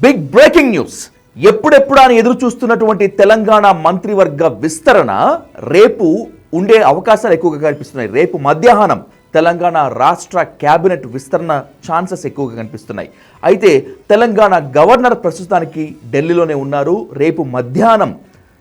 Big breaking news. ఎప్పుడెప్పుడు అని ఎదురు చూస్తున్నటువంటి తెలంగాణ మంత్రివర్గ విస్తరణ రేపు ఉండే అవకాశాలు ఎక్కువగా కనిపిస్తున్నాయి. రేపు మధ్యాహ్నం తెలంగాణ రాష్ట్ర క్యాబినెట్ విస్తరణ ఛాన్సెస్ ఎక్కువగా కనిపిస్తున్నాయి. అయితే తెలంగాణ గవర్నర్ ప్రస్తుతానికి ఢిల్లీలోనే ఉన్నారు. రేపు మధ్యాహ్నం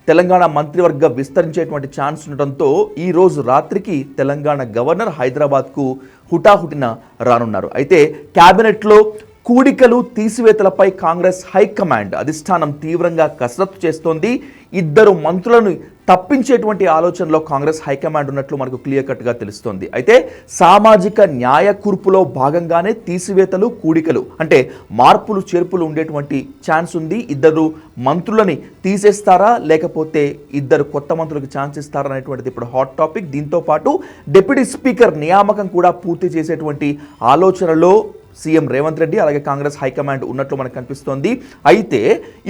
తెలంగాణ మంత్రివర్గ విస్తరించేటువంటి ఛాన్స్ ఉండటంతో ఈ రోజు రాత్రికి తెలంగాణ గవర్నర్ హైదరాబాద్కు హుటాహుటిన రానున్నారు. అయితే క్యాబినెట్లో కూడికలు తీసివేతలపై కాంగ్రెస్ హైకమాండ్ అధిష్టానం తీవ్రంగా కసరత్తు చేస్తోంది. ఇద్దరు మంత్రులను తప్పించేటువంటి ఆలోచనలో కాంగ్రెస్ హైకమాండ్ ఉన్నట్లు మనకు క్లియర్ కట్గా తెలుస్తోంది. అయితే సామాజిక న్యాయ కూర్పులో భాగంగానే తీసివేతలు కూడికలు అంటే మార్పులు చేర్పులు ఉండేటువంటి ఛాన్స్ ఉంది. ఇద్దరు మంత్రులని తీసేస్తారా లేకపోతే ఇద్దరు కొత్త మంత్రులకు ఛాన్స్ ఇస్తారా అనేటువంటిది ఇప్పుడు హాట్ టాపిక్. దీంతో పాటు డిప్యూటీ స్పీకర్ నియామకం కూడా పూర్తి చేసేటువంటి ఆలోచనలో సీఎం రేవంత్ రెడ్డి అలాగే కాంగ్రెస్ హైకమాండ్ ఉన్నట్లు మనకు కనిపిస్తోంది. అయితే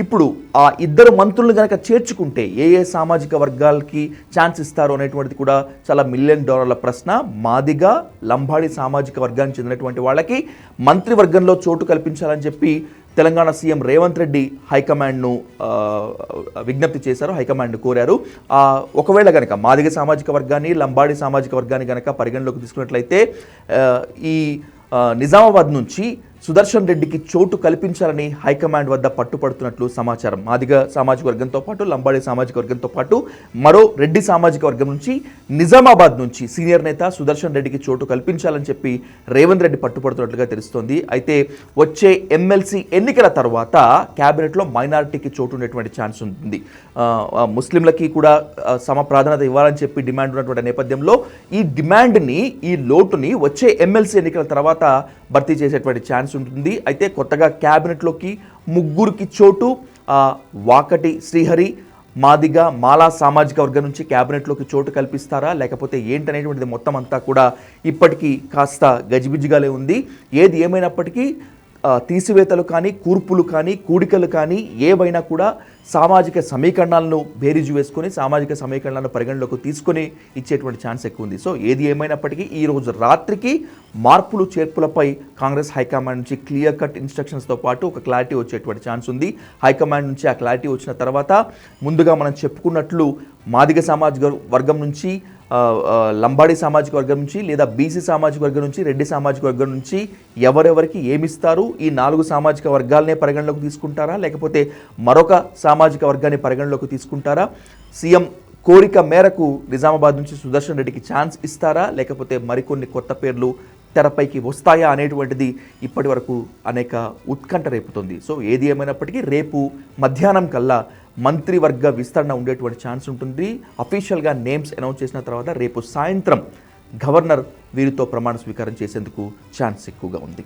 ఇప్పుడు ఆ ఇద్దరు మంత్రులు కనుక చేర్చుకుంటే ఏ ఏ సామాజిక వర్గాలకి ఛాన్స్ ఇస్తారు అనేటువంటిది కూడా చాలా $1 మిలియన్ ప్రశ్న. మాదిగ లంబాడి సామాజిక వర్గానికి చెందినటువంటి వాళ్ళకి మంత్రివర్గంలో చోటు కల్పించాలని చెప్పి తెలంగాణ సీఎం రేవంత్ రెడ్డి హైకమాండ్ను విజ్ఞప్తి చేశారు, హైకమాండ్ కోరారు. ఒకవేళ కనుక మాదిగ సామాజిక వర్గాన్ని లంబాడి సామాజిక వర్గాన్ని కనుక పరిగణలోకి తీసుకున్నట్లయితే ఈ నిజామాబాద్ నుంచి సుదర్శన్ రెడ్డికి చోటు కల్పించాలని హైకమాండ్ వద్ద పట్టుపడుతున్నట్లు సమాచారం. మాదిగ సామాజిక వర్గంతో పాటు లంబాడి సామాజిక వర్గంతో పాటు మరో రెడ్డి సామాజిక వర్గం నుంచి నిజామాబాద్ నుంచి సీనియర్ నేత సుదర్శన్ రెడ్డికి చోటు కల్పించాలని చెప్పి రేవంత్ రెడ్డి పట్టుపడుతున్నట్లుగా తెలుస్తోంది. అయితే వచ్చే ఎమ్మెల్సీ ఎన్నికల తర్వాత క్యాబినెట్లో మైనారిటీకి చోటు ఉండేటువంటి ఛాన్స్ ఉంటుంది. ముస్లింలకి కూడా సమ ప్రాధాన్యత ఇవ్వాలని చెప్పి డిమాండ్ ఉన్నటువంటి నేపథ్యంలో ఈ డిమాండ్ని, ఈ లోటుని వచ్చే ఎమ్మెల్సీ ఎన్నికల తర్వాత భర్తీ చేసేటువంటి ఛాన్స్ ఉంటుంది. అయితే కొత్తగా క్యాబినెట్లోకి ముగ్గురికి చోటు, వాకటి శ్రీహరి మాదిగ మాలా సామాజిక వర్గం నుంచి క్యాబినెట్లోకి చోటు కల్పిస్తారా లేకపోతే ఏంటనేటువంటిది మొత్తం అంతా కూడా ఇప్పటికీ కాస్త గజిబిజిగానే ఉంది. ఏది ఏమైనప్పటికీ తీసివేతలు కానీ కూర్పులు కానీ కూడికలు కానీ ఏవైనా కూడా సామాజిక సమీకరణాలను బేరీజు వేసుకొని సామాజిక సమీకరణాలను పరిగణలోకి తీసుకొని ఇచ్చేటువంటి ఛాన్స్ ఎక్కువ ఉంది. సో ఏది ఏమైనప్పటికీ ఈరోజు రాత్రికి మార్పులు చేర్పులపై కాంగ్రెస్ హైకమాండ్ నుంచి క్లియర్ కట్ ఇన్స్ట్రక్షన్స్తో పాటు ఒక క్లారిటీ వచ్చేటువంటి ఛాన్స్ ఉంది. హైకమాండ్ నుంచి ఆ క్లారిటీ వచ్చిన తర్వాత ముందుగా మనం చెప్పుకున్నట్లు మాదిగ సామాజిక వర్గం నుంచి, లంబాడి సామాజిక వర్గం నుంచి లేదా బీసీ సామాజిక వర్గం నుంచి, రెడ్డి సామాజిక వర్గం నుంచి ఎవరెవరికి ఏమిస్తారు, ఈ 4 సామాజిక వర్గాలనే పరిగణలోకి తీసుకుంటారా లేకపోతే మరొక సామాజిక వర్గాన్ని పరిగణలోకి తీసుకుంటారా, సీఎం కోరిక మేరకు నిజామాబాద్ నుంచి సుదర్శన్ రెడ్డికి ఛాన్స్ ఇస్తారా లేకపోతే మరికొన్ని కొత్త పేర్లు తెరపైకి వస్తాయా అనేటువంటిది ఇప్పటి వరకు అనేక ఉత్కంఠ రేపుతుంది. సో ఏది ఏమైనప్పటికీ రేపు మధ్యాహ్నం కల్లా మంత్రివర్గ విస్తరణ ఉండేటువంటి ఛాన్స్ ఉంటుంది. అఫీషియల్గా నేమ్స్ అనౌన్స్ చేసిన తర్వాత రేపు సాయంత్రం గవర్నర్ వీరితో ప్రమాణ స్వీకారం చేసేందుకు ఛాన్స్ ఎక్కువగా ఉంది.